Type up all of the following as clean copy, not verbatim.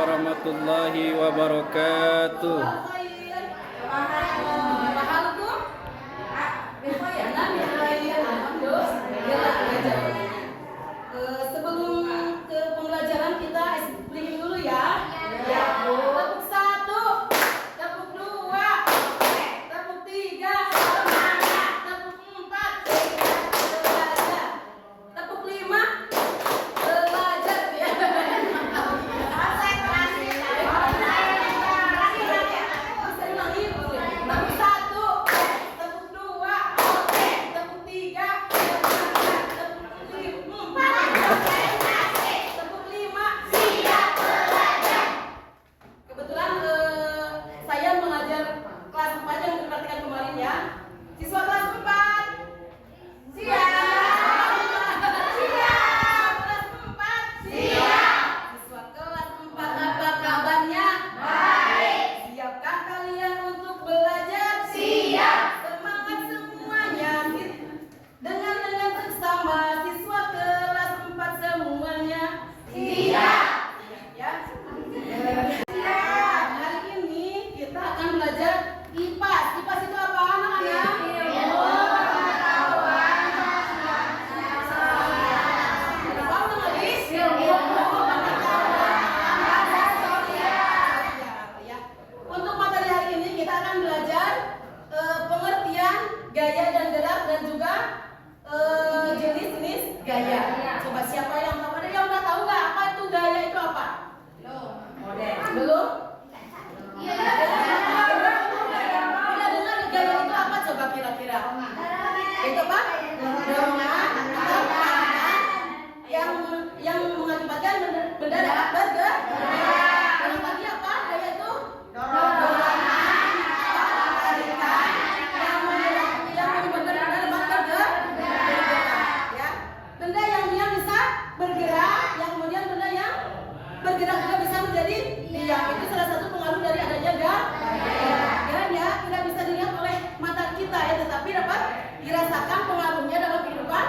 warahmatullahi wabarakatuh. Sebelum ke pembelajaran kita briefing dulu ya. Tepuk 1, tepuk 2, tepuk 3, tepuk 4, belajar. Tepuk 5, belajar ya. Tepuk 1, tepuk 2, tepuk 3, tepuk 5. Kebetulan saya mengajar kelas 4 yang diperhatikan kemarin ya. Siswa kelas 4 siap. Kelas 4 siap. Siswa kelas 4 apa kabarnya? Baik. Siapkah kalian untuk belajar? Siap. Semangat semuanya. Dengan seksama siswa kelas 4 semuanya. Siap. Ya. Hari ini kita akan belajar IPAS. IPAS itu apa anak-anak? Untuk materi hari ini kita akan belajar pengertian gaya dan gerak dan juga jenis-jenis gaya. Coba siapa yang tahu? Ada yang udah tahu nggak apa itu gaya itu apa? Belum? Iya. Udah dengar gaya itu apa? Coba kira-kira. Itu apa? Dorongan atau tekanan yang mengakibatkan benda dapat bergerak. Yang tadi apa? Gaya itu dorongan atau tarikan yang menyebabkan benda dapat bergerak. Ya. Benda yang dia bisa bergerak, yang kemudian benda yang bergerak juga bisa menjadi diam. Itu salah satu pengaruh dari adanya gaya. Tidak bisa dilihat oleh mata kita ya, tetapi dapat dirasakan pengaruhnya dalam kehidupan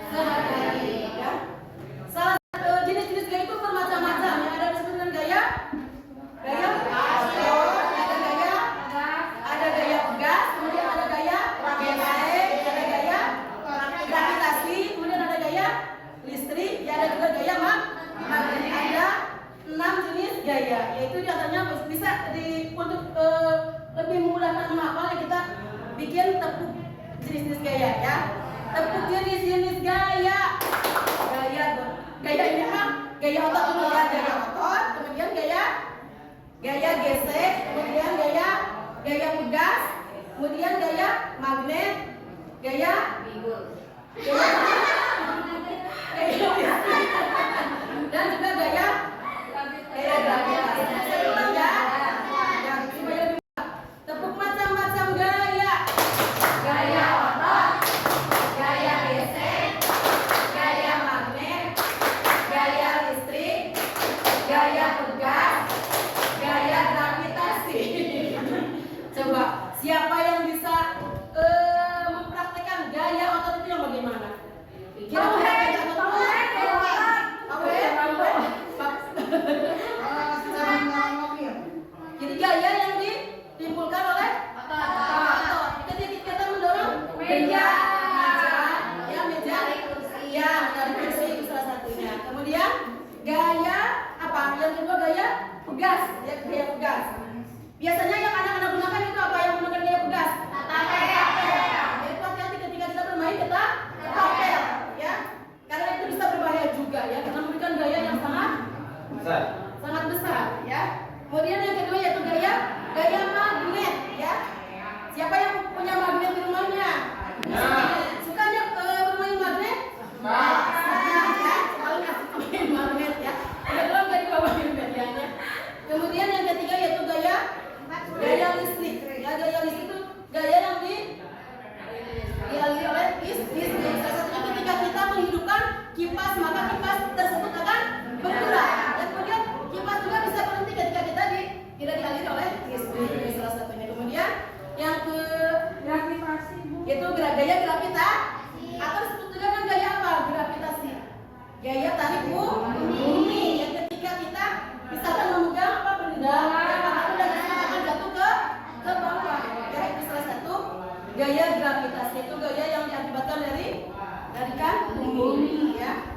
sehari-hari. Ya. Salah satu jenis-jenis gaya itu bermacam-macam. Yang ada disebut dengan gaya ada gaya pegas, kemudian ada gaya geser, ada gaya gravitasi, kemudian ada gaya listrik, ya ada juga gaya magnet. Ada 6 jenis gaya, yaitu diantaranya bisa untuk lebih memudahkan menghafal kita bikin tepuk jenis-jenis gaya ya. Tepuk jenis-jenis gaya. Gaya ini mah gaya otot dulu ya, gaya otot, kemudian gaya gesek, kemudian gaya pegas, kemudian gaya magnet, gaya dan juga gaya gravitasi. Saya ulang ya. Tepuk macam-macam gaya. Gaya otot, gaya gesek, gaya magnet, gaya listrik, gaya pegas, gaya gravitasi. Coba siapa yang bisa mempraktekkan gaya otot itu yang bagaimana? bumi ya.